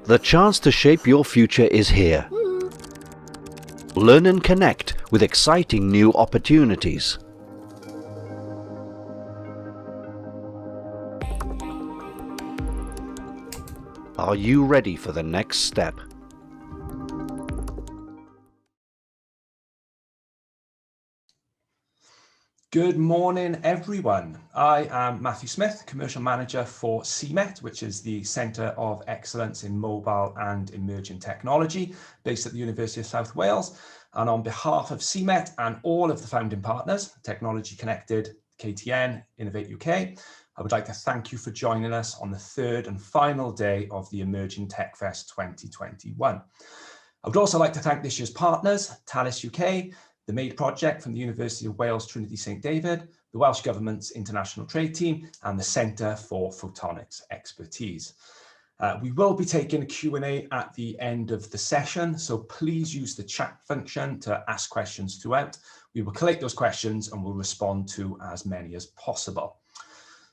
The chance to shape your future is here. Learn and connect with exciting new opportunities. Are you ready for the next step? Good morning, everyone. I am Matthew Smith, Commercial Manager for CMET, which is the Centre of Excellence in Mobile and Emerging Technology, based at the University of South Wales. And on behalf of CMET and all of the founding partners, Technology Connected, KTN, Innovate UK, I would like to thank you for joining us on the third and final day of the Emerging Tech Fest 2021. I would also like to thank this year's partners, Thales UK, the MADE project from the University of Wales Trinity St David, the Welsh Government's International Trade Team, and the Centre for Photonics Expertise. We will be taking a Q&A at the end of the session, so please use the chat function to ask questions throughout. We will collect those questions and we'll respond to as many as possible.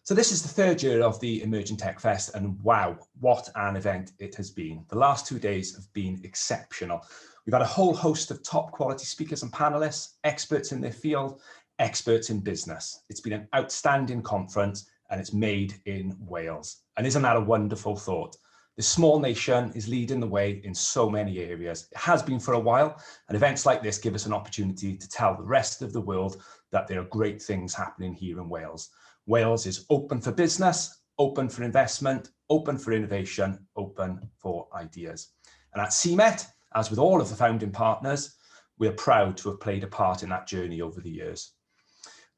So this is the third year of the Emerging Tech Fest, and wow, what an event it has been. The last 2 days have been exceptional. We've had a whole host of top quality speakers and panelists, experts in their field, experts in business. It's been an outstanding conference and it's made in Wales. And isn't that a wonderful thought? This small nation is leading the way in so many areas. It has been for a while, and events like this give us an opportunity to tell the rest of the world that there are great things happening here in Wales. Wales is open for business, open for investment, open for innovation, open for ideas. And at CMET, as with all of the founding partners, we are proud to have played a part in that journey over the years.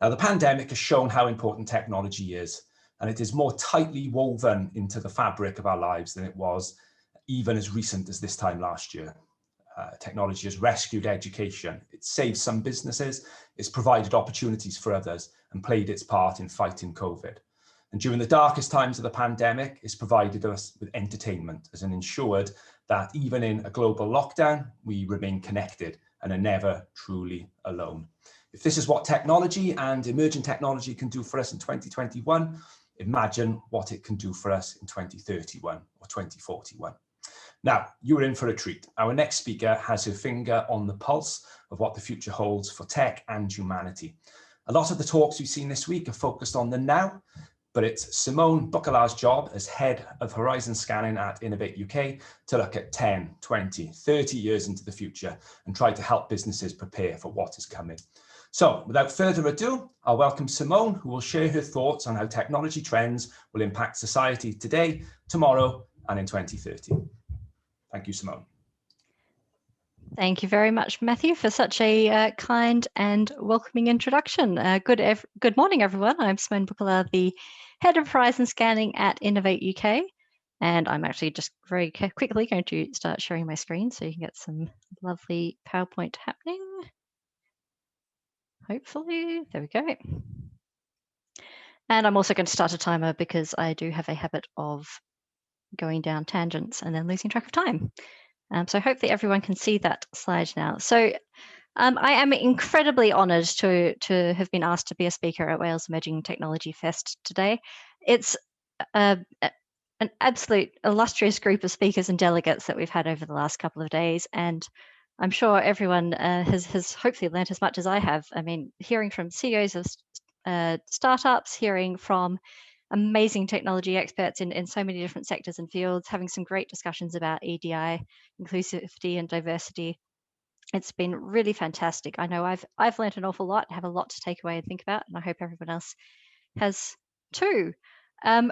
Now, the pandemic has shown how important technology is, and it is more tightly woven into the fabric of our lives than it was even as recent as this time last year. Technology has rescued education, it's saved some businesses, it's provided opportunities for others, and played its part in fighting COVID. And during the darkest times of the pandemic, it's provided us with entertainment as an ensured that even in a global lockdown, we remain connected and are never truly alone. If this is what technology and emerging technology can do for us in 2021, imagine what it can do for us in 2031 or 2041. Now, you're in for a treat. Our next speaker has her finger on the pulse of what the future holds for tech and humanity. A lot of the talks we've seen this week are focused on the now, but it's Simone Bucala's job as head of Horizon Scanning at Innovate UK to look at 10, 20, 30 years into the future and try to help businesses prepare for what is coming. So without further ado, I'll welcome Simone, who will share her thoughts on how technology trends will impact society today, tomorrow, and in 2030. Thank you, Simone. Thank you very much, Matthew, for such a kind and welcoming introduction. Good morning, everyone. I'm Simone Bucala, the Head of Horizon Scanning at Innovate UK, and I'm actually just very quickly going to start sharing my screen so you can get some lovely PowerPoint happening. Hopefully, there we go. And I'm also going to start a timer because I do have a habit of going down tangents and then losing track of time. So hopefully everyone can see that slide now. So I am incredibly honoured to have been asked to be a speaker at Wales Emerging Technology Fest today. It's an absolute illustrious group of speakers and delegates that we've had over the last couple of days, and I'm sure everyone has hopefully learnt as much as I have. I mean, hearing from CEOs of startups, hearing from amazing technology experts in so many different sectors and fields, having some great discussions about EDI, inclusivity and diversity. It's been really fantastic. I know I've learned an awful lot, have a lot to take away and think about, and I hope everyone else has too.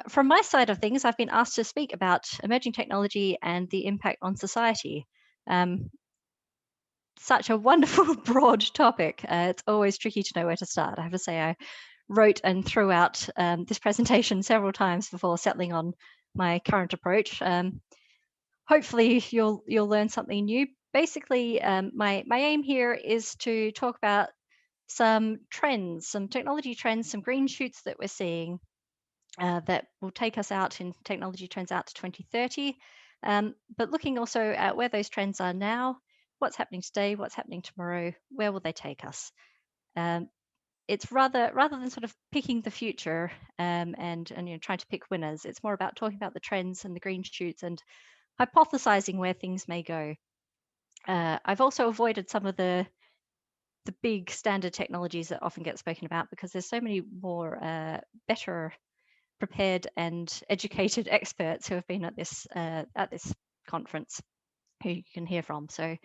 From my side of things, I've been asked to speak about emerging technology and the impact on society. Such a wonderful broad topic. It's always tricky to know where to start. I have to say, I wrote and threw out this presentation several times before settling on my current approach. Hopefully you'll learn something new. Basically, my aim here is to talk about some trends, some technology trends, some green shoots that we're seeing that will take us out in technology trends out to 2030, but looking also at where those trends are now, what's happening today, what's happening tomorrow, where will they take us? It's rather than sort of picking the future and trying to pick winners, it's more about talking about the trends and the green shoots and hypothesizing where things may go. I've also avoided some of the big standard technologies that often get spoken about because there's so many more better prepared and educated experts who have been at this conference who you can hear from. So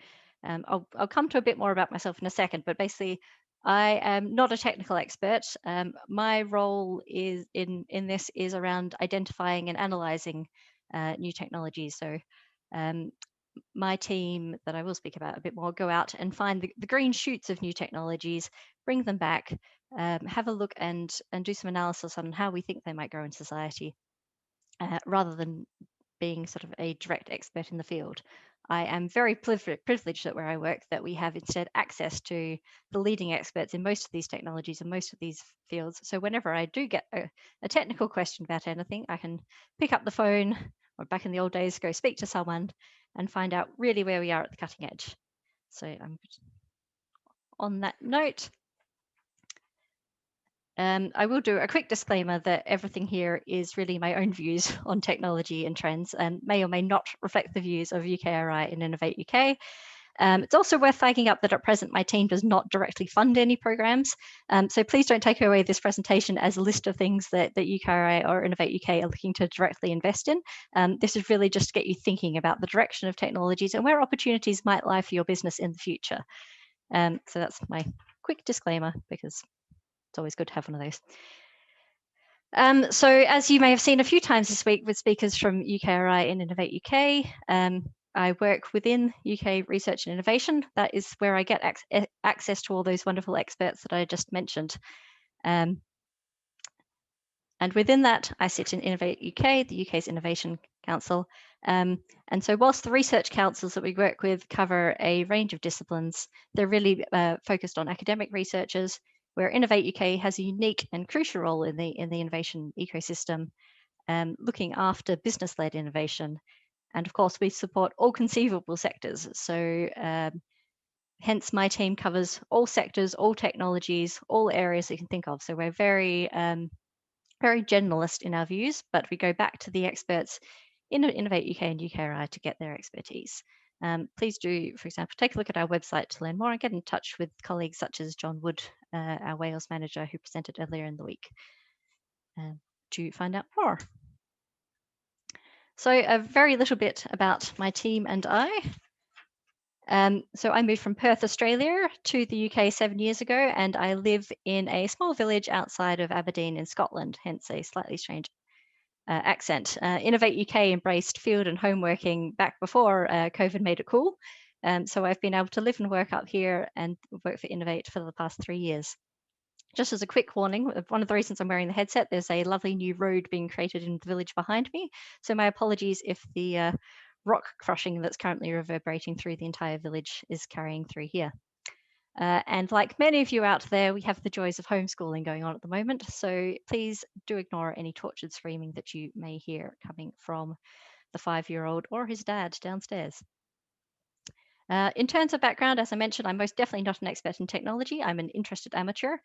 I'll come to a bit more about myself in a second, but basically I am not a technical expert. My role is in this is around identifying and analyzing new technologies. So my team that I will speak about a bit more go out and find the green shoots of new technologies, bring them back, have a look and do some analysis on how we think they might grow in society, rather than being sort of a direct expert in the field. I am very privileged at where I work that we have instead access to the leading experts in most of these technologies and most of these fields. So whenever I do get a technical question about anything, I can pick up the phone, or back in the old days, go speak to someone and find out really where we are at the cutting edge. So on that note, I will do a quick disclaimer that everything here is really my own views on technology and trends and may or may not reflect the views of UKRI and Innovate UK. It's also worth flagging up that at present my team does not directly fund any programs, so please don't take away this presentation as a list of things that UKRI or Innovate UK are looking to directly invest in. This is really just to get you thinking about the direction of technologies and where opportunities might lie for your business in the future. So that's my quick disclaimer, because it's always good to have one of those. So as you may have seen a few times this week with speakers from UKRI and Innovate UK, I work within UK Research and Innovation. That is where I get access to all those wonderful experts that I just mentioned. And within that, I sit in Innovate UK, the UK's Innovation Council. And so whilst the research councils that we work with cover a range of disciplines, they're really focused on academic researchers, where Innovate UK has a unique and crucial role in the innovation ecosystem, looking after business-led innovation. And of course, we support all conceivable sectors. So hence my team covers all sectors, all technologies, all areas that you can think of. So we're very, very generalist in our views, but we go back to the experts in Innovate UK and UKRI to get their expertise. Please do, for example, take a look at our website to learn more and get in touch with colleagues such as John Wood, our Wales manager who presented earlier in the week, to find out more. So a very little bit about my team and I. So I moved from Perth, Australia to the UK 7 years ago, and I live in a small village outside of Aberdeen in Scotland, hence a slightly strange accent. Innovate UK embraced field and home working back before COVID made it cool. So I've been able to live and work up here and work for Innovate for the past 3 years. Just as a quick warning, one of the reasons I'm wearing the headset, there's a lovely new road being created in the village behind me. So my apologies if the rock crushing that's currently reverberating through the entire village is carrying through here. And like many of you out there, we have the joys of homeschooling going on at the moment. So please do ignore any tortured screaming that you may hear coming from the 5-year-old or his dad downstairs. In terms of background, as I mentioned, I'm most definitely not an expert in technology. I'm an interested amateur,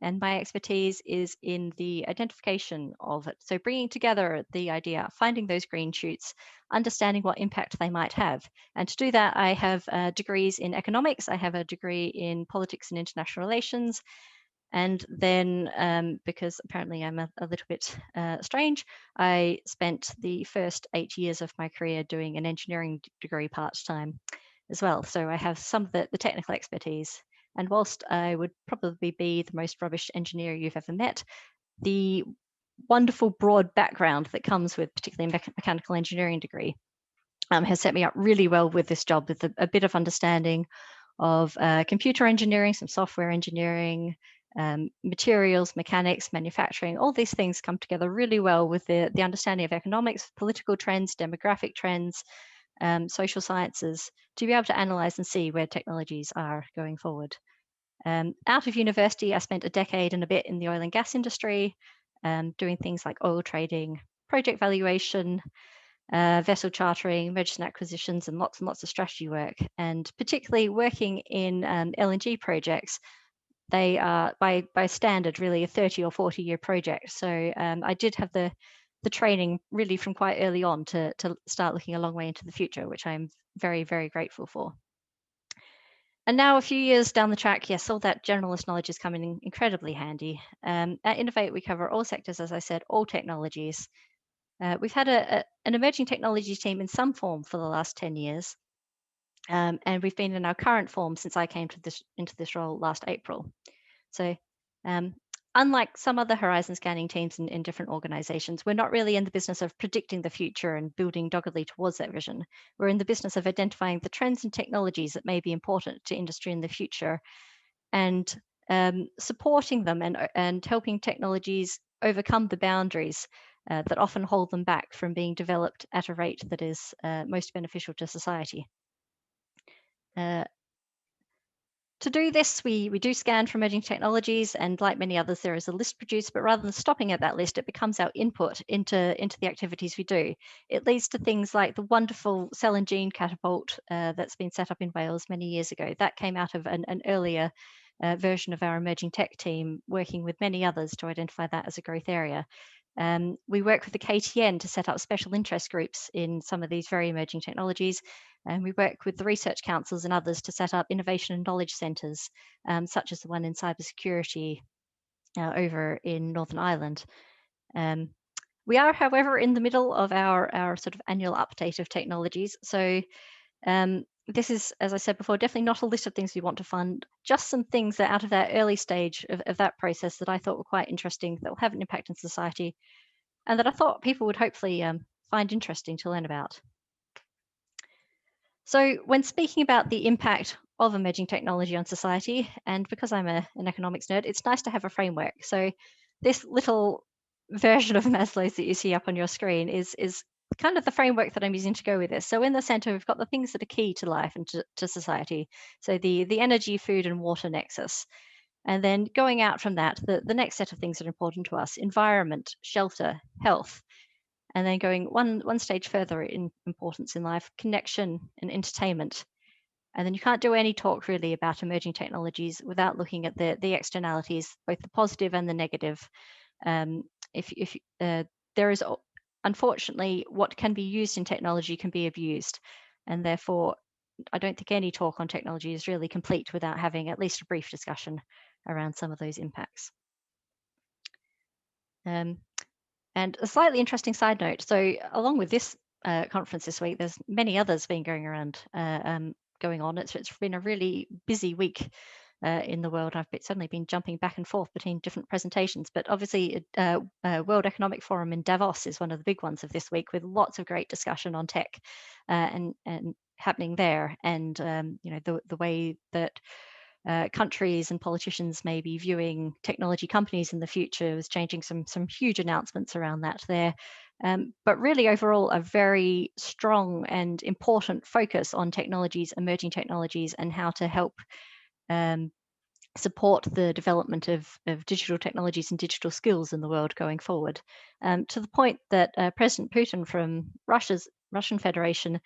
and my expertise is in the identification of it. So bringing together the idea, finding those green shoots, understanding what impact they might have. And to do that, I have degrees in economics. I have a degree in politics and international relations. And then, because apparently I'm a little bit strange, I spent the first 8 years of my career doing an engineering degree part-time as well. So I have some of the technical expertise. And whilst I would probably be the most rubbish engineer you've ever met, the wonderful broad background that comes with particularly a mechanical engineering degree has set me up really well with this job, with a bit of understanding of computer engineering, some software engineering, materials, mechanics, manufacturing. All these things come together really well with the understanding of economics, political trends, demographic trends, social sciences, to be able to analyze and see where technologies are going forward. Out of university, I spent a decade and a bit in the oil and gas industry, doing things like oil trading, project valuation, vessel chartering, mergers and acquisitions, and lots of strategy work. And particularly working in LNG projects, they are by standard really a 30 or 40 year project. So I did have the the training really from quite early on to start looking a long way into the future, which I'm very, very grateful for. And now, a few years down the track, yes, all that generalist knowledge is coming in incredibly handy. At Innovate, we cover all sectors, as I said, all technologies. We've had an emerging technology team in some form for the last 10 years, and we've been in our current form since I came into this role last April. So unlike some other horizon scanning teams in different organizations, we're not really in the business of predicting the future and building doggedly towards that vision. We're in the business of identifying the trends and technologies that may be important to industry in the future and supporting them and helping technologies overcome the boundaries that often hold them back from being developed at a rate that is most beneficial to society. To do this, we do scan for emerging technologies, and like many others, there is a list produced, but rather than stopping at that list, it becomes our input into the activities we do. It leads to things like the wonderful cell and gene catapult that's been set up in Wales many years ago. That came out of an earlier version of our emerging tech team, working with many others to identify that as a growth area. We work with the KTN to set up special interest groups in some of these very emerging technologies. And we work with the research councils and others to set up innovation and knowledge centres, such as the one in cybersecurity over in Northern Ireland. We are, however, in the middle of our sort of annual update of technologies. So this is, as I said before, definitely not a list of things we want to fund, just some things that out of that early stage of that process that I thought were quite interesting, that will have an impact on society, and that I thought people would hopefully find interesting to learn about. So when speaking about the impact of emerging technology on society, and because I'm an economics nerd, it's nice to have a framework. So this little version of Maslow's that you see up on your screen is kind of the framework that I'm using to go with this. So in the center, we've got the things that are key to life and to society. So the energy, food, and water nexus. And then going out from that, the next set of things that are important to us: environment, shelter, health. And then going one stage further in importance in life: connection and entertainment. And then you can't do any talk really about emerging technologies without looking at the externalities, both the positive and the negative. If there is, unfortunately, what can be used in technology can be abused, and therefore I don't think any talk on technology is really complete without having at least a brief discussion around some of those impacts. And a slightly interesting side note, so along with this conference this week, there's many others been going around, going on. It's been a really busy week in the world. I've certainly been jumping back and forth between different presentations, but obviously World Economic Forum in Davos is one of the big ones of this week, with lots of great discussion on tech and happening there, and the way that countries and politicians may be viewing technology companies in the future is changing some huge announcements around that there. But really overall, a very strong and important focus on technologies, emerging technologies, and how to help support the development of digital technologies and digital skills in the world going forward. To the point that President Putin from Russian Federation,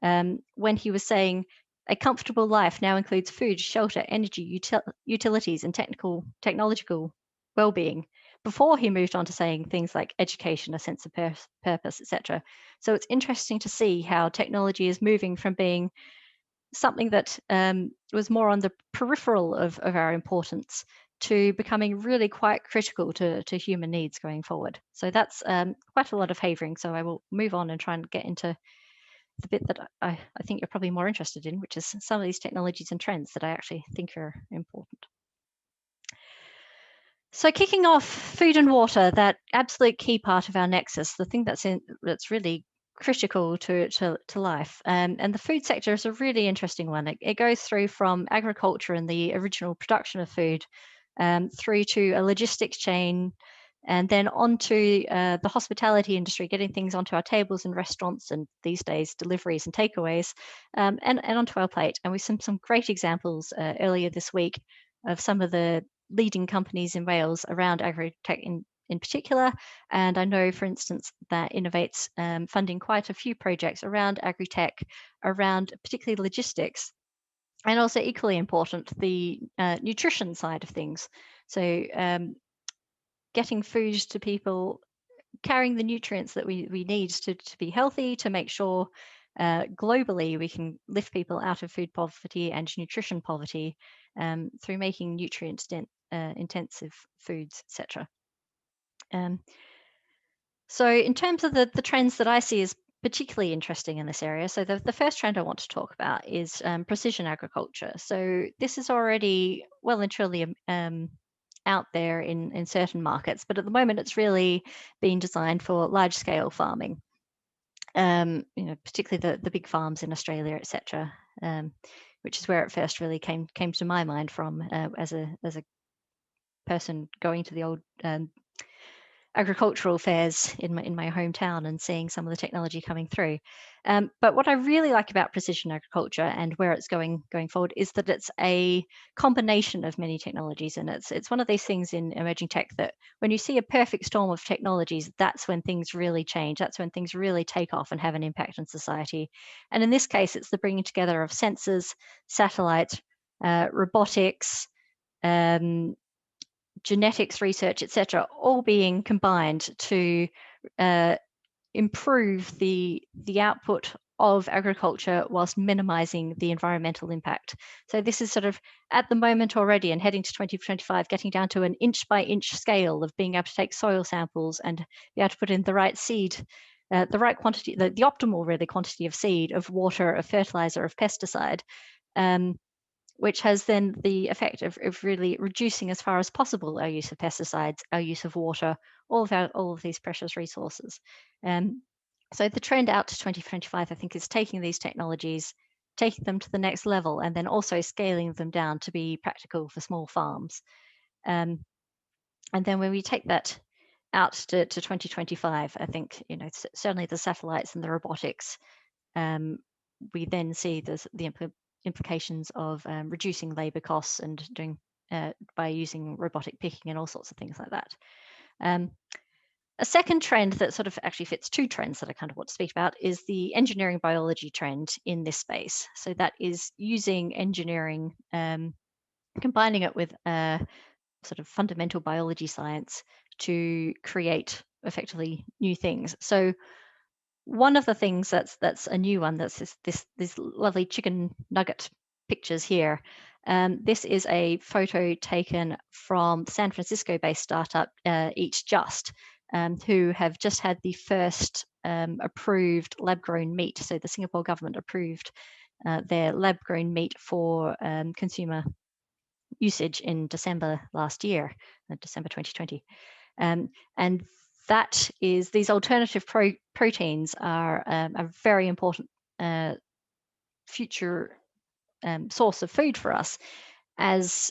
when he was saying, a comfortable life now includes food, shelter, energy, utilities, and technological well-being, before he moved on to saying things like education, a sense of purpose, etc. So it's interesting to see how technology is moving from being something that was more on the peripheral of our importance to becoming really quite critical to human needs going forward. So that's quite a lot of havering. So I will move on and try and get into the bit that I think you're probably more interested in, which is some of these technologies and trends that I actually think are important. So kicking off, food and water, that absolute key part of our nexus, the thing that's really critical to life. And the food sector is a really interesting one. It goes through from agriculture and the original production of food through to a logistics chain, and then onto the hospitality industry, getting things onto our tables in restaurants, and these days deliveries and takeaways, and onto our plate. And we saw some great examples earlier this week of some of the leading companies in Wales around agri-tech in particular. And I know, for instance, that Innovate's funding quite a few projects around agri-tech, around particularly logistics, and also equally important, the nutrition side of things. So getting food to people carrying the nutrients that we need to be healthy, to make sure globally we can lift people out of food poverty and nutrition poverty through making nutrient intensive foods, etc. So in terms of the trends that I see as particularly interesting in this area, so the first trend I want to talk about is precision agriculture. So this is already well and truly out there in certain markets, but at the moment it's really being designed for large scale farming. Particularly the big farms in Australia, etc., which is where it first really came to my mind from as a person going to the old agricultural fairs in my hometown and seeing some of the technology coming through. But what I really like about precision agriculture and where it's going forward is that it's a combination of many technologies, and it's one of these things in emerging tech that when you see a perfect storm of technologies, that's when things really change. That's when things really take off and have an impact on society. And in this case, it's the bringing together of sensors, satellites, robotics, genetics research, etc., all being combined to improve the output of agriculture whilst minimizing the environmental impact. So this is sort of at the moment already and heading to 2025, getting down to an inch by inch scale of being able to take soil samples and be able to put in the right seed, the right quantity, the optimal really quantity of seed, of water, of fertilizer, of pesticide, which has then the effect of really reducing as far as possible our use of pesticides, our use of water, all of these precious resources. So the trend out to 2025, I think, is taking these technologies, taking them to the next level, and then also scaling them down to be practical for small farms. And then when we take that out to 2025, I think, certainly the satellites and the robotics, we then see the implications of reducing labor costs and doing by using robotic picking and all sorts of things like that. A second trend that sort of actually fits two trends that I kind of want to speak about is the engineering biology trend in this space. So that is using engineering, combining it with sort of fundamental biology science to create effectively new things. So one of the things that's a new one, that's this lovely chicken nugget pictures here. This is a photo taken from San Francisco-based startup Eat Just, who have just had the first approved lab-grown meat. So the Singapore government approved their lab-grown meat for consumer usage in December last year, December 2020. And that is, these alternative proteins are a very important future source of food for us as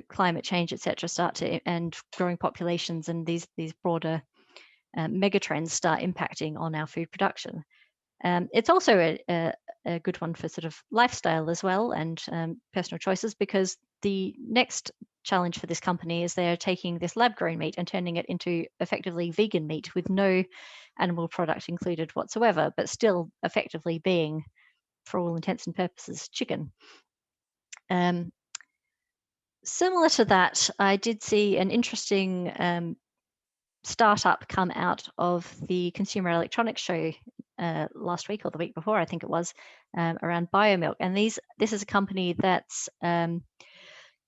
climate change, etc., start to, and growing populations and these broader megatrends start impacting on our food production. It's also a good one for sort of lifestyle as well and personal choices, because the next challenge for this company is they're taking this lab-grown meat and turning it into effectively vegan meat with no animal product included whatsoever, but still effectively being, for all intents and purposes, chicken. Similar to that, I did see an interesting startup come out of the Consumer Electronics Show last week or the week before, I think it was, around biomilk. And this is a company that's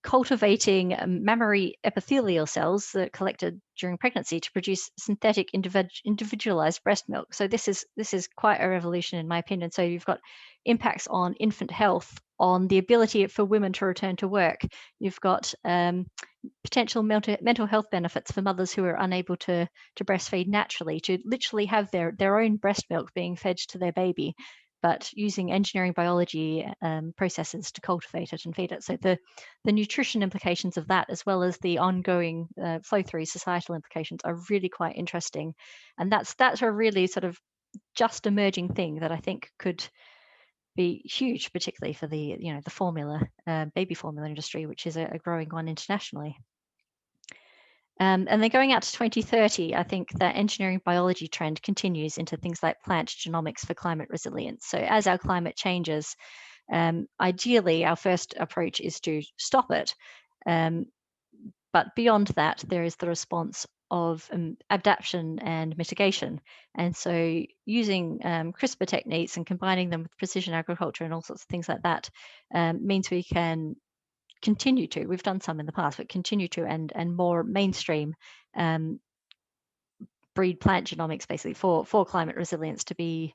cultivating mammary epithelial cells that are collected during pregnancy to produce synthetic individualized breast milk. So this is quite a revolution in my opinion. So you've got impacts on infant health, on the ability for women to return to work. You've got potential mental health benefits for mothers who are unable to breastfeed naturally, to literally have their own breast milk being fed to their baby, but using engineering biology processes to cultivate it and feed it. So the nutrition implications of that, as well as the ongoing flow-through societal implications, are really quite interesting. And that's a really sort of just emerging thing that I think could be huge, particularly for the the formula, baby formula industry, which is a growing one internationally. And then going out to 2030, I think that engineering biology trend continues into things like plant genomics for climate resilience. So as our climate changes, ideally our first approach is to stop it. But beyond that, there is the response of adaptation and mitigation. And so using CRISPR techniques and combining them with precision agriculture and all sorts of things like that means we can continue to, we've done some in the past, but continue to and more mainstream breed plant genomics basically for climate resilience to be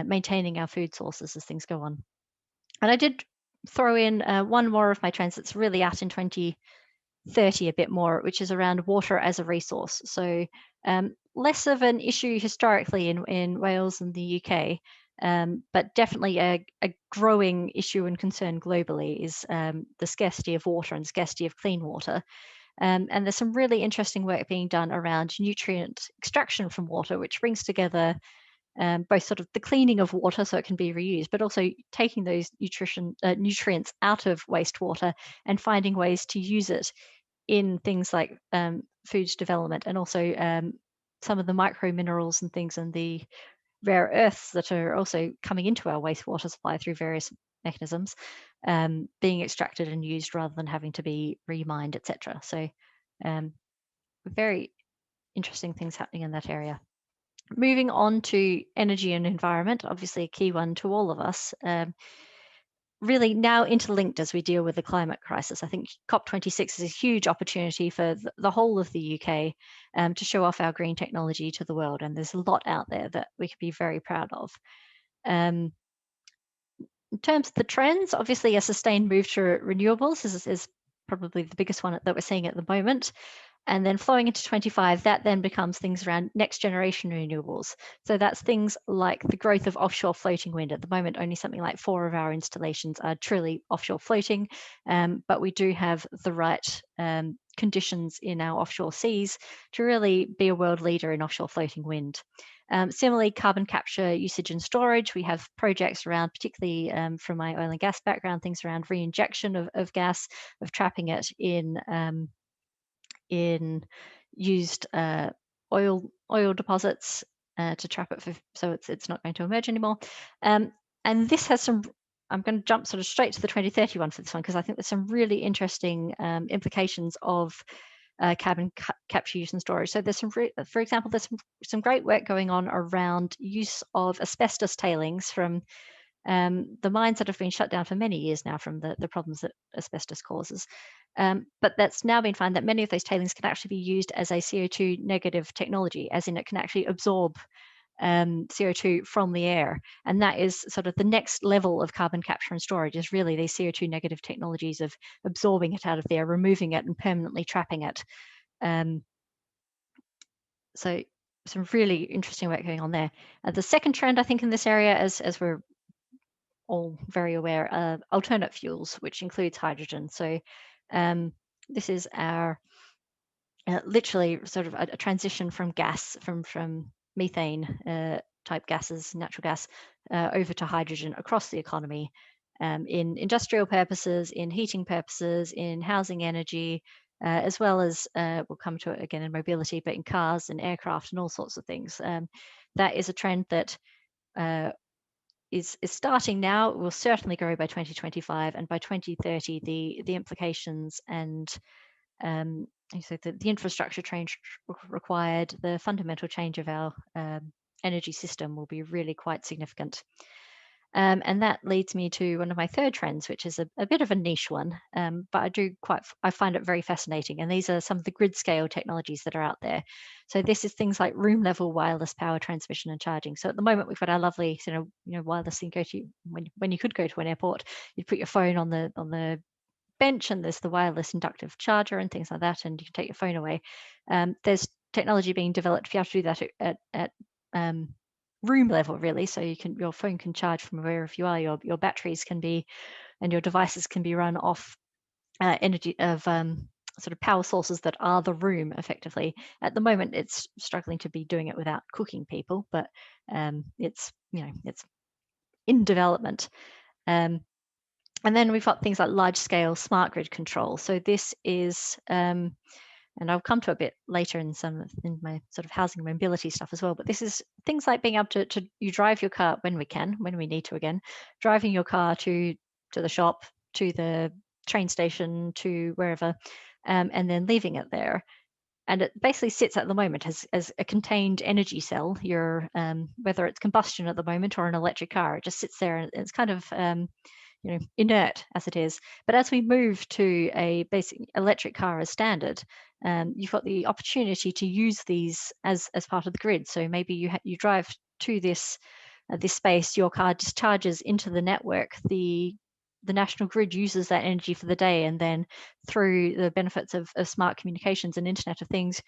maintaining our food sources as things go on. And I did throw in one more of my trends that's really out in 2030 a bit more, which is around water as a resource. So less of an issue historically in Wales and the UK, but definitely a growing issue and concern globally is the scarcity of water and scarcity of clean water. And there's some really interesting work being done around nutrient extraction from water, which brings together both sort of the cleaning of water so it can be reused, but also taking those nutrients out of wastewater and finding ways to use it in things like foods development, and also some of the micro minerals and things and the rare earths that are also coming into our wastewater supply through various mechanisms being extracted and used rather than having to be remined, etc. So very interesting things happening in that area. Moving on to energy and environment, obviously a key one to all of us. Really now interlinked as we deal with the climate crisis. I think COP26 is a huge opportunity for the whole of the UK to show off our green technology to the world. And there's a lot out there that we could be very proud of. In terms of the trends, obviously a sustained move to renewables is probably the biggest one that we're seeing at the moment. And then flowing into 25, that then becomes things around next generation renewables. So that's things like the growth of offshore floating wind. At the moment, only something like 4 of our installations are truly offshore floating, but we do have the right conditions in our offshore seas to really be a world leader in offshore floating wind. Similarly, carbon capture, usage and storage. We have projects around, particularly from my oil and gas background, things around re-injection of gas, of trapping it in used oil deposits to trap it so it's not going to emerge anymore. And this has some, I'm going to jump sort of straight to the 2031 for this one, because I think there's some really interesting implications of carbon capture, use and storage. So there's some, for example, there's some great work going on around use of asbestos tailings from the mines that have been shut down for many years now from the problems that asbestos causes. But that's now been found that many of those tailings can actually be used as a CO2 negative technology, as in it can actually absorb CO2 from the air. And that is sort of the next level of carbon capture and storage, is really these CO2 negative technologies of absorbing it out of the air, removing it and permanently trapping it. So some really interesting work going on there. The second trend, I think, in this area, as we're all very aware, alternate fuels, which includes hydrogen. So this is our literally sort of a transition from gas, from methane type gases, natural gas, over to hydrogen across the economy, in industrial purposes, in heating purposes, in housing energy, as well as we'll come to it again in mobility, but in cars and aircraft and all sorts of things. That is a trend that is starting now. It will certainly grow by 2025, and by 2030, the implications and so the infrastructure change required, the fundamental change of our energy system will be really quite significant. And that leads me to one of my third trends, which is a bit of a niche one, but I find it very fascinating. And these are some of the grid scale technologies that are out there. So this is things like room level wireless power transmission and charging. So at the moment we've got our lovely, wireless thing. When you could go to an airport, you'd put your phone on the bench, and there's the wireless inductive charger and things like that, and you can take your phone away. There's technology being developed to be able to do that at room level, really. So your phone can charge from wherever you are. Your batteries can be, and your devices can be run off energy of sort of power sources that are the room effectively. At the moment, it's struggling to be doing it without cooking people, but it's in development. And then we've got things like large scale smart grid control. So this is and I'll come to a bit later in my sort of housing and mobility stuff as well. But this is things like being able to you drive your car when we need to again, driving your car to the shop, to the train station, to wherever, and then leaving it there. And it basically sits at the moment as a contained energy cell. Whether it's combustion at the moment or an electric car, it just sits there and it's kind of inert as it is. But as we move to a basic electric car as standard, you've got the opportunity to use these as part of the grid. So maybe you drive to this space, your car discharges into the network, the national grid uses that energy for the day, and then through the benefits of smart communications and Internet of Things,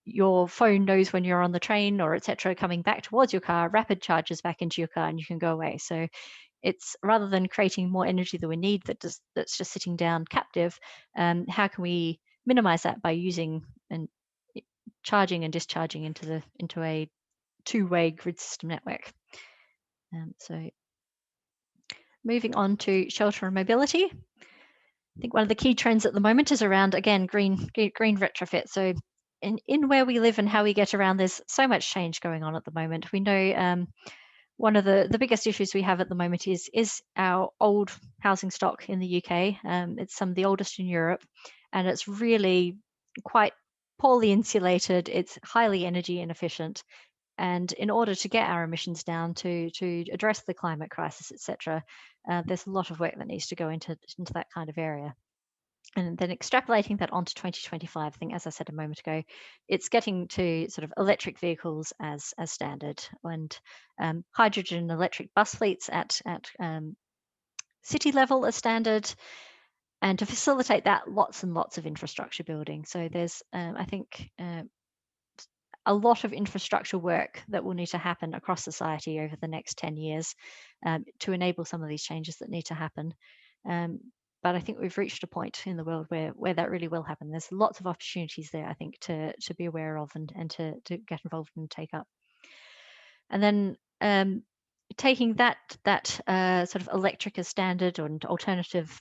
your phone knows when you're on the train or etc. coming back towards your car, rapid charges back into your car, and you can go away. So it's rather than creating more energy than we need that's just sitting down captive, how can we minimize that by using and charging and discharging into a two-way grid system network. So moving on to shelter and mobility. I think one of the key trends at the moment is around, again, green retrofit. So in where we live and how we get around, there's so much change going on at the moment. We know one of the biggest issues we have at the moment is our old housing stock in the UK. It's some of the oldest in Europe, and it's really quite poorly insulated. It's highly energy inefficient. And in order to get our emissions down to address the climate crisis, etc., there's a lot of work that needs to go into that kind of area. And then extrapolating that onto 2025, I think, as I said a moment ago, it's getting to sort of electric vehicles as standard, and hydrogen electric bus fleets at city level as standard. And to facilitate that, lots and lots of infrastructure building. So there's, I think, a lot of infrastructure work that will need to happen across society over the next 10 years to enable some of these changes that need to happen. But I think we've reached a point in the world where that really will happen. There's lots of opportunities there, I think, to be aware of and to get involved and take up. And then taking that sort of electric as standard and alternative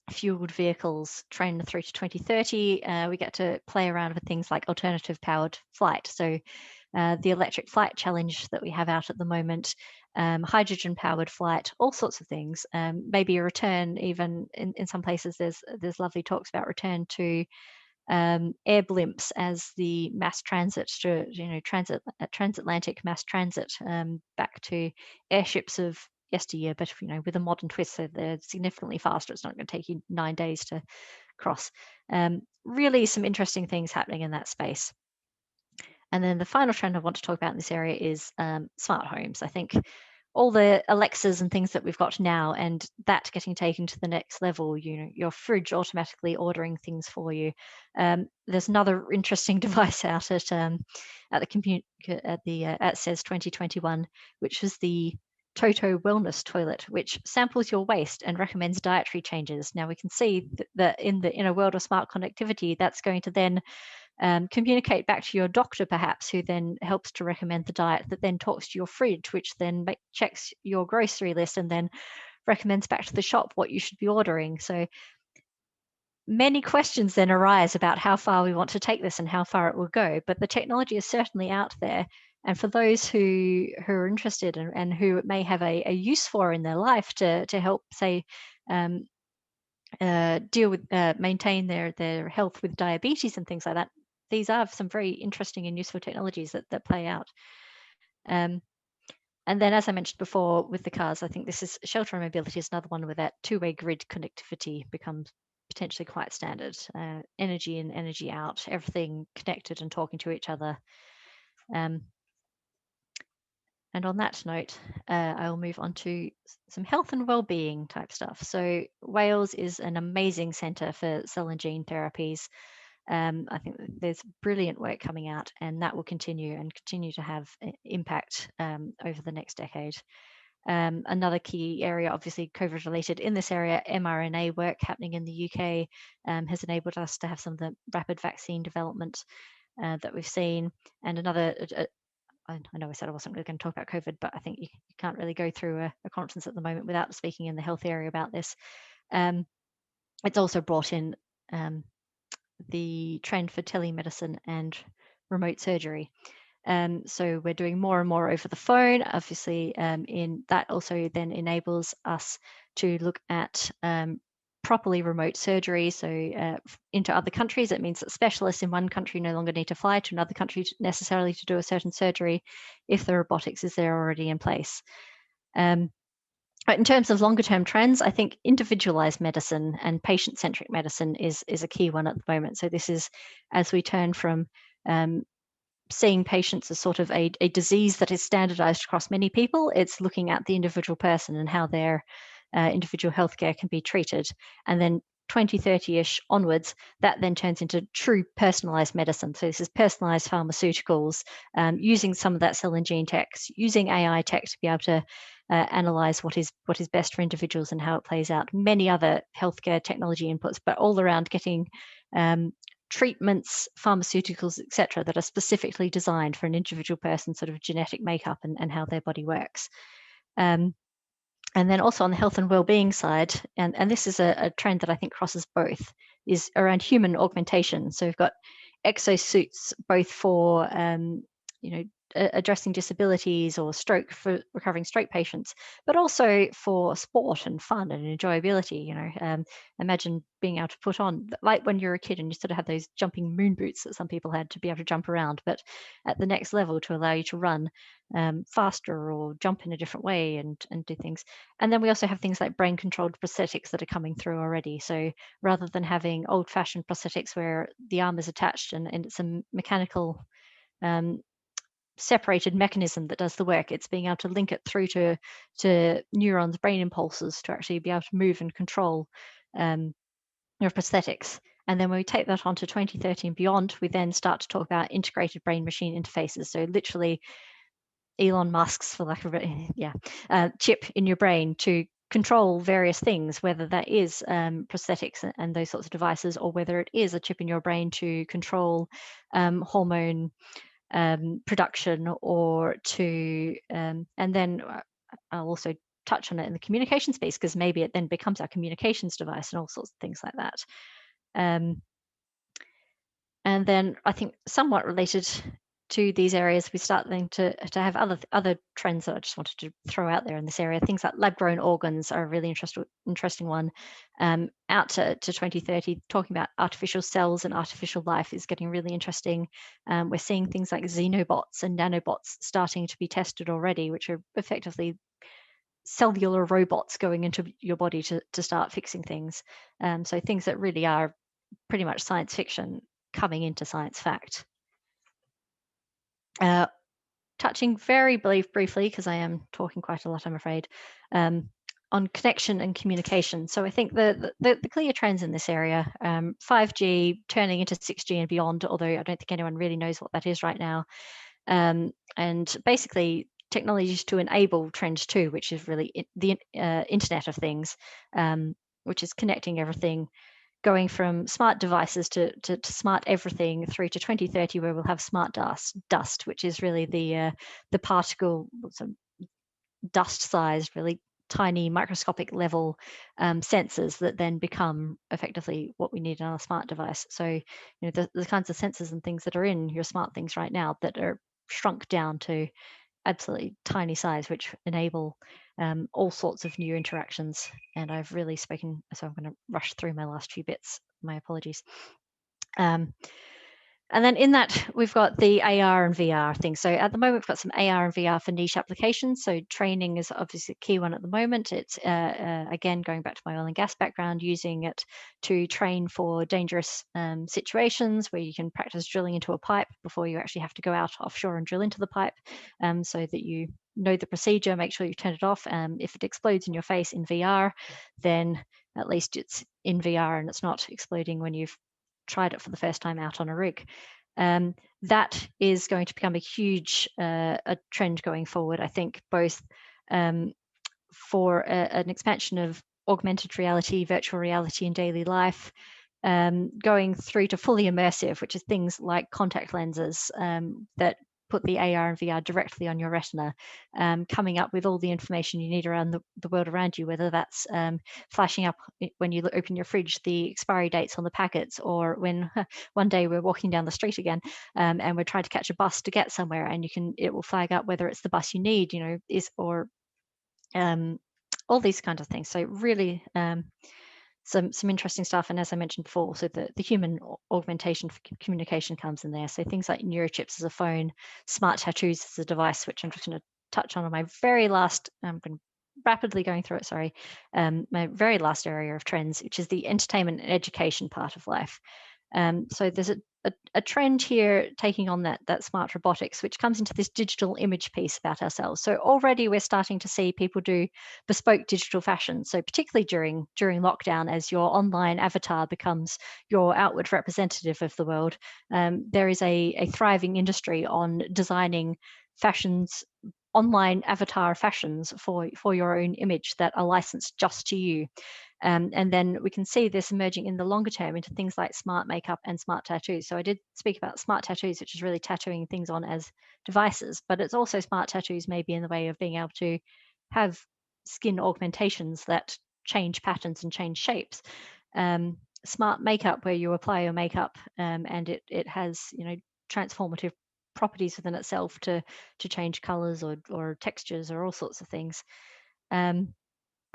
fueled vehicles trend through to 2030, we get to play around with things like alternative powered flight. So the electric flight challenge that we have out at the moment, hydrogen powered flight, all sorts of things. Maybe a return, even in some places, there's lovely talks about return to air blimps as the mass transit to transatlantic mass transit back to airships of yesteryear, but with a modern twist, so they're significantly faster. It's not going to take you 9 days to cross. Really some interesting things happening in that space. And then the final trend I want to talk about in this area is smart homes. I think all the Alexas and things that we've got now, and that getting taken to the next level, your fridge automatically ordering things for you. There's another interesting device out at CES 2021, which was the Toto Wellness Toilet, which samples your waste and recommends dietary changes. Now we can see that in a world of smart connectivity, that's going to then communicate back to your doctor, perhaps, who then helps to recommend the diet, that then talks to your fridge, which then checks your grocery list and then recommends back to the shop what you should be ordering. So many questions then arise about how far we want to take this and how far it will go. But the technology is certainly out there. And for those who are interested and who it may have a use for in their life to help, say, deal with maintain their health with diabetes and things like that, these are some very interesting and useful technologies that play out. And then, as I mentioned before, with the cars, I think this is shelter and mobility is another one where that two-way grid connectivity becomes potentially quite standard. Energy in, energy out, everything connected and talking to each other. And on that note, I will move on to some health and well-being type stuff. So Wales is an amazing centre for cell and gene therapies. I think there's brilliant work coming out, and that will continue to have impact over the next decade. Another key area, obviously COVID related in this area, mRNA work happening in the UK has enabled us to have some of the rapid vaccine development that we've seen. And another, I know I said I wasn't really going to talk about COVID, but I think you can't really go through a conference at the moment without speaking in the health area about this. It's also brought in the trend for telemedicine and remote surgery. So we're doing more and more over the phone. Obviously, in that also then enables us to look at properly remote surgery, so into other countries. It means that specialists in one country no longer need to fly to another country necessarily to do a certain surgery if the robotics is there already in place. But in terms of longer term trends, I think individualized medicine and patient-centric medicine is a key one at the moment. So this is as we turn from seeing patients as sort of a disease that is standardized across many people, it's looking at the individual person and how their individual healthcare can be treated. And then 2030-ish onwards, that then turns into true personalized medicine. So this is personalized pharmaceuticals, using some of that cell and gene tech, using AI tech to be able to analyze what is best for individuals and how it plays out. Many other healthcare technology inputs, but all around getting treatments, pharmaceuticals, etc., that are specifically designed for an individual person's sort of genetic makeup and how their body works. And then also on the health and well-being side, and this is a trend that I think crosses both, is around human augmentation. So we've got exosuits both for addressing disabilities or stroke, for recovering stroke patients, but also for sport and fun and enjoyability. Imagine being able to put on, like when you're a kid and you sort of had those jumping moon boots that some people had to be able to jump around, but at the next level to allow you to run faster or jump in a different way and do things. And then we also have things like brain controlled prosthetics that are coming through already. So rather than having old fashioned prosthetics where the arm is attached and it's a mechanical separated mechanism that does the work, it's being able to link it through to neurons, brain impulses to actually be able to move and control your prosthetics. And then when we take that on to 2030 and beyond, we then start to talk about integrated brain machine interfaces. So literally Elon Musk's, for lack of chip in your brain to control various things, whether that is prosthetics and those sorts of devices, or whether it is a chip in your brain to control hormone production, or to and then I'll also touch on it in the communication space, because maybe it then becomes our communications device and all sorts of things like that. And then I think somewhat related to these areas, we start then to have other trends that I just wanted to throw out there in this area. Things like lab-grown organs are a really interesting one. Out to 2030, talking about artificial cells and artificial life is getting really interesting. We're seeing things like xenobots and nanobots starting to be tested already, which are effectively cellular robots going into your body to start fixing things. So things that really are pretty much science fiction coming into science fact. Touching very briefly, because I am talking quite a lot, I'm afraid, on connection and communication. So I think the clear trends in this area, 5G turning into 6G and beyond, although I don't think anyone really knows what that is right now. And basically technologies to enable trend 2, which is really the Internet of Things, which is connecting everything, going from smart devices to smart everything, through to 2030, where we'll have smart dust, which is really the particle, dust-sized, really tiny microscopic level sensors that then become effectively what we need in our smart device. So the kinds of sensors and things that are in your smart things right now that are shrunk down to absolutely tiny size, which enable all sorts of new interactions. And I've really spoken, so I'm going to rush through my last few bits. My apologies. And then in that, we've got the AR and VR thing. So at the moment, we've got some AR and VR for niche applications. So training is obviously a key one at the moment. It's, again, going back to my oil and gas background, using it to train for dangerous situations where you can practice drilling into a pipe before you actually have to go out offshore and drill into the pipe, so that you know the procedure, make sure you turn it off. If it explodes in your face in VR, then at least it's in VR and it's not exploding when you've tried it for the first time out on a rig. That is going to become a huge a trend going forward, I think, both for an expansion of augmented reality, virtual reality in daily life, going through to fully immersive, which is things like contact lenses that put the AR and VR directly on your retina, coming up with all the information you need around the world around you, whether that's flashing up when you open your fridge, the expiry dates on the packets, or when one day we're walking down the street again and we're trying to catch a bus to get somewhere, and it will flag up whether it's the bus you need, all these kinds of things. So really some interesting stuff. And as I mentioned before, so the human augmentation for communication comes in there. So things like neurochips as a phone, smart tattoos as a device, which I'm just going to touch on my very last, I'm going to rapidly going through it, sorry, my very last area of trends, which is the entertainment and education part of life. So there's a trend here taking on that smart robotics, which comes into this digital image piece about ourselves. So already we're starting to see people do bespoke digital fashion. So particularly during lockdown, as your online avatar becomes your outward representative of the world, there is a thriving industry on designing fashions, online avatar fashions for your own image that are licensed just to you. And then we can see this emerging in the longer term into things like smart makeup and smart tattoos. So I did speak about smart tattoos, which is really tattooing things on as devices, but it's also smart tattoos maybe in the way of being able to have skin augmentations that change patterns and change shapes. Smart makeup, where you apply your makeup and it has, transformative properties within itself to change colors or textures or all sorts of things.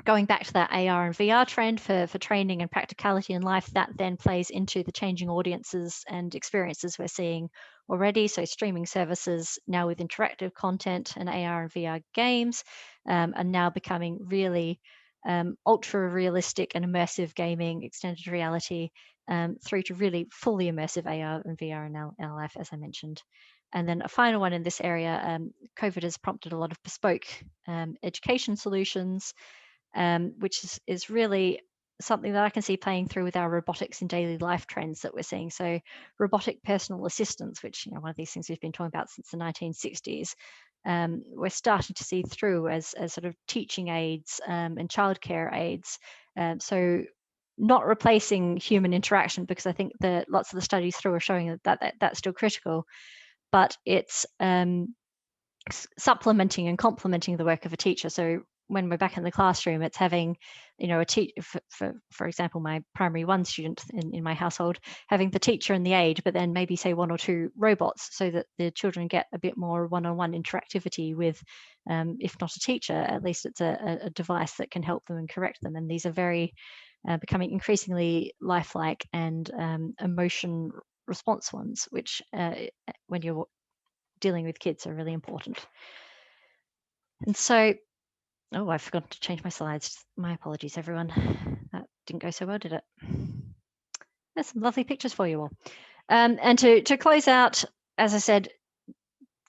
Going back to that AR and VR trend for training and practicality in life, that then plays into the changing audiences and experiences we're seeing already. So streaming services now with interactive content and AR and VR games are now becoming really ultra realistic and immersive gaming, extended reality, through to really fully immersive AR and VR in our life, as I mentioned. And then a final one in this area, COVID has prompted a lot of bespoke education solutions, which is really something that I can see playing through with our robotics in daily life trends that we're seeing. So robotic personal assistants, which, one of these things we've been talking about since the 1960s, we're starting to see through as sort of teaching aids and childcare aids. So not replacing human interaction, because I think that lots of the studies through are showing that's still critical, but it's supplementing and complementing the work of a teacher. So when we're back in the classroom, it's having, a teacher, for example, my primary one student in my household, having the teacher and the aide, but then maybe say one or two robots, so that the children get a bit more one-on-one interactivity with, if not a teacher, at least it's a device that can help them and correct them. And these are very becoming increasingly lifelike and emotion response ones, which when you're dealing with kids are really important. And so, oh, I forgot to change my slides. My apologies, everyone. That didn't go so well, did it? There's some lovely pictures for you all. And to close out, as I said,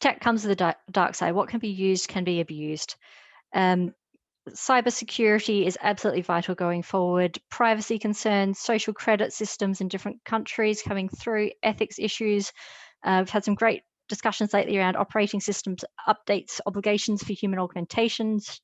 tech comes with the dark side. What can be used can be abused. Cybersecurity is absolutely vital going forward. Privacy concerns, social credit systems in different countries coming through, ethics issues. We've had some great discussions lately around operating systems updates, obligations for human augmentations.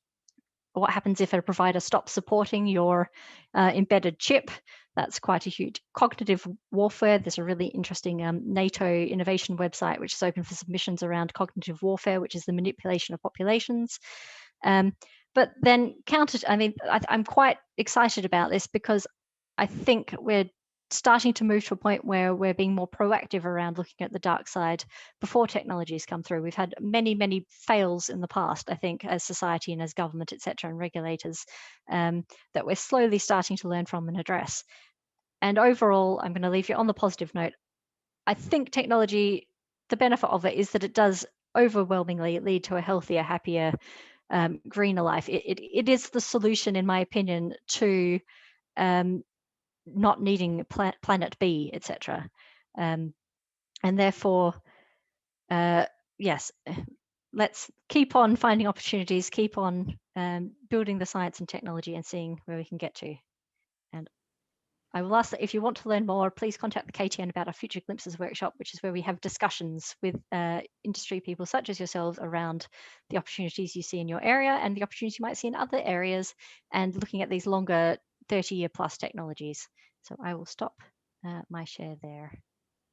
What happens if a provider stops supporting your embedded chip? That's quite a huge cognitive warfare. There's a really interesting NATO innovation website which is open for submissions around cognitive warfare, which is the manipulation of populations. But then I'm quite excited about this, because I think we're starting to move to a point where we're being more proactive around looking at the dark side before technologies come through. We've had many fails in the past, I think, as society and as government, etc., and regulators, that we're slowly starting to learn from and address. And overall, I'm going to leave you on the positive note. I think technology, the benefit of it is that it does overwhelmingly lead to a healthier, happier, greener life. It is the solution, in my opinion, to not needing planet B, etc. And therefore, yes, let's keep on finding opportunities, keep on building the science and technology and seeing where we can get to. And I will ask that if you want to learn more, please contact the KTN about our Future Glimpses workshop, which is where we have discussions with industry people such as yourselves around the opportunities you see in your area and the opportunities you might see in other areas, and looking at these longer 30-year plus technologies. So I will stop my share there.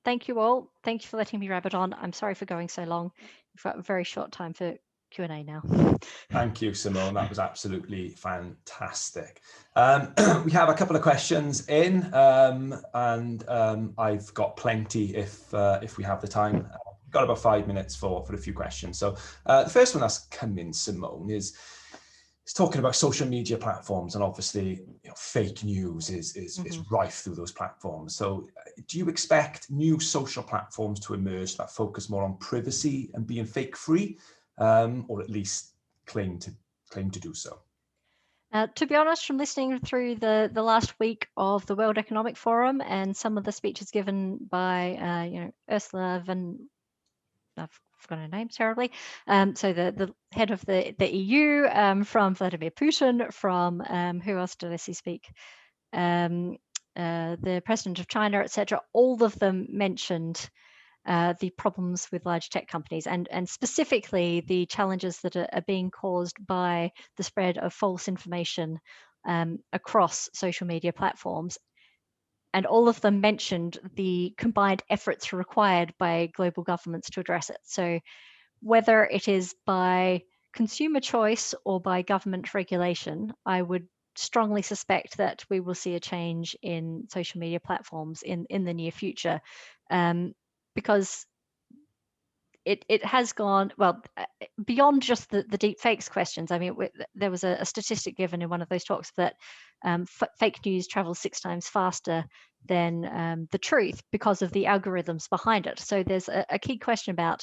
Thank you all. Thank you for letting me rabbit on. I'm sorry for going so long. We've got a very short time for Q&A now. Thank you, Simone. That was absolutely fantastic. We have a couple of questions in, and I've got plenty if we have the time. We've got about 5 minutes for a few questions. So the first one that's come in, Simone, is It's talking about social media platforms, and obviously, fake news is rife through those platforms. So, do you expect new social platforms to emerge that focus more on privacy and being fake free, or at least claim to do so? To be honest, from listening through the last week of the World Economic Forum and some of the speeches given by Ursula von, I've forgotten her name terribly. So the head of the EU, from Vladimir Putin, from who else did I see speak? The president of China, etc. All of them mentioned the problems with large tech companies, and specifically the challenges that are being caused by the spread of false information across social media platforms. And all of them mentioned the combined efforts required by global governments to address it. So whether it is by consumer choice or by government regulation, I would strongly suspect that we will see a change in social media platforms in the near future, because it has gone beyond just the deep fakes questions. I mean, there was a statistic given in one of those talks that fake news travels 6 times faster than the truth because of the algorithms behind it. So there's a key question about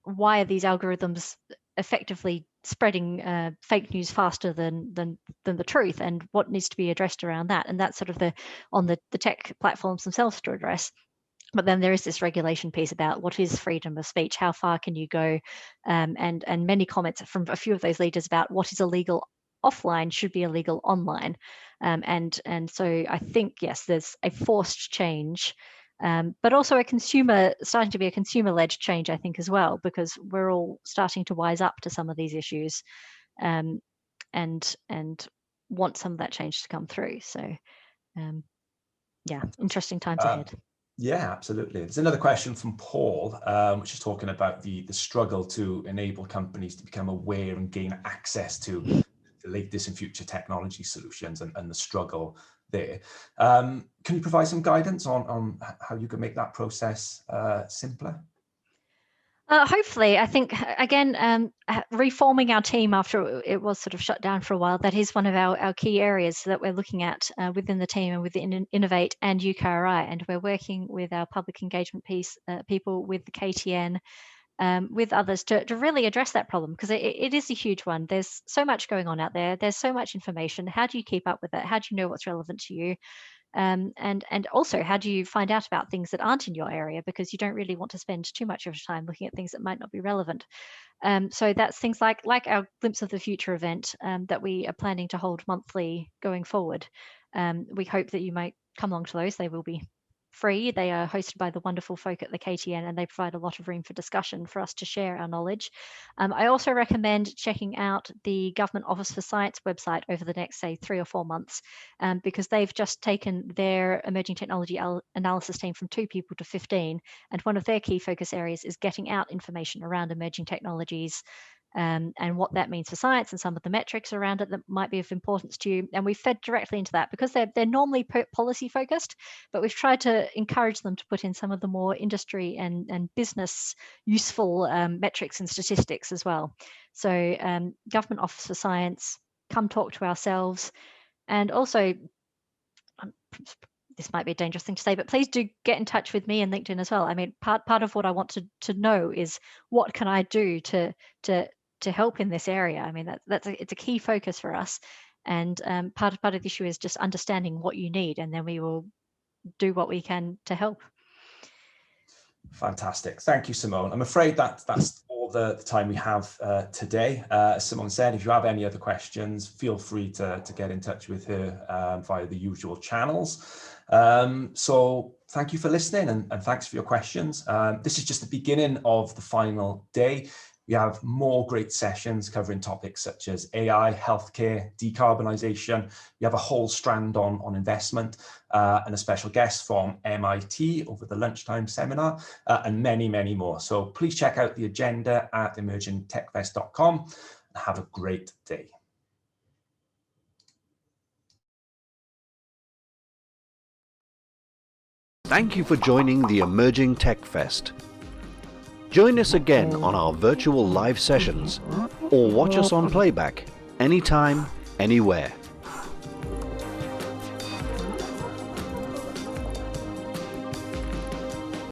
why are these algorithms effectively spreading fake news faster than the truth, and what needs to be addressed around that. And that's sort of on the tech platforms themselves to address. But then there is this regulation piece about what is freedom of speech, how far can you go, and many comments from a few of those leaders about what is illegal offline should be illegal online, and so I think yes, there's a forced change, but also starting to be a consumer-led change, I think, as well, because we're all starting to wise up to some of these issues, and want some of that change to come through. So yeah, interesting times ahead. Yeah, absolutely. There's another question from Paul, which is talking about the struggle to enable companies to become aware and gain access to the latest and future technology solutions, and the struggle there. Can you provide some guidance on how you can make that process simpler? Hopefully, I think, again, reforming our team after it was sort of shut down for a while, that is one of our key areas that we're looking at within the team and within Innovate and UKRI. And we're working with our public engagement people, with the KTN, with others to really address that problem, because it is a huge one. There's so much going on out there. There's so much information. How do you keep up with it? How do you know what's relevant to you? And also, how do you find out about things that aren't in your area, because you don't really want to spend too much of your time looking at things that might not be relevant. So that's things like our Glimpse of the Future event that we are planning to hold monthly going forward. We hope that you might come along to those. They will be free. They are hosted by the wonderful folk at the KTN, and they provide a lot of room for discussion for us to share our knowledge. I also recommend checking out the Government Office for Science website over the next, say, 3 or 4 months, because they've just taken their emerging technology analysis team from 2 people to 15, and one of their key focus areas is getting out information around emerging technologies, and what that means for science, and some of the metrics around it that might be of importance to you. And we've fed directly into that, because they're normally policy focused, but we've tried to encourage them to put in some of the more industry and business useful metrics and statistics as well. So Government Office for Science, come talk to ourselves. And also, this might be a dangerous thing to say, but please do get in touch with me and LinkedIn as well. I mean, part of what I want to know is, what can I do to help in this area? I mean, it's a key focus for us, and part of the issue is just understanding what you need, and then we will do what we can to help. Fantastic. Thank you, Simone. I'm afraid that's all the time we have today. As Simone said, if you have any other questions, feel free to get in touch with her via the usual channels. So thank you for listening, and thanks for your questions. This is just the beginning of the final day. We have more great sessions covering topics such as AI, healthcare, decarbonisation. We have a whole strand on investment, and a special guest from MIT over the lunchtime seminar, and many, many more. So please check out the agenda at emergingtechfest.com, and have a great day. Thank you for joining the Emerging Tech Fest. Join us again on our virtual live sessions or watch us on playback anytime, anywhere.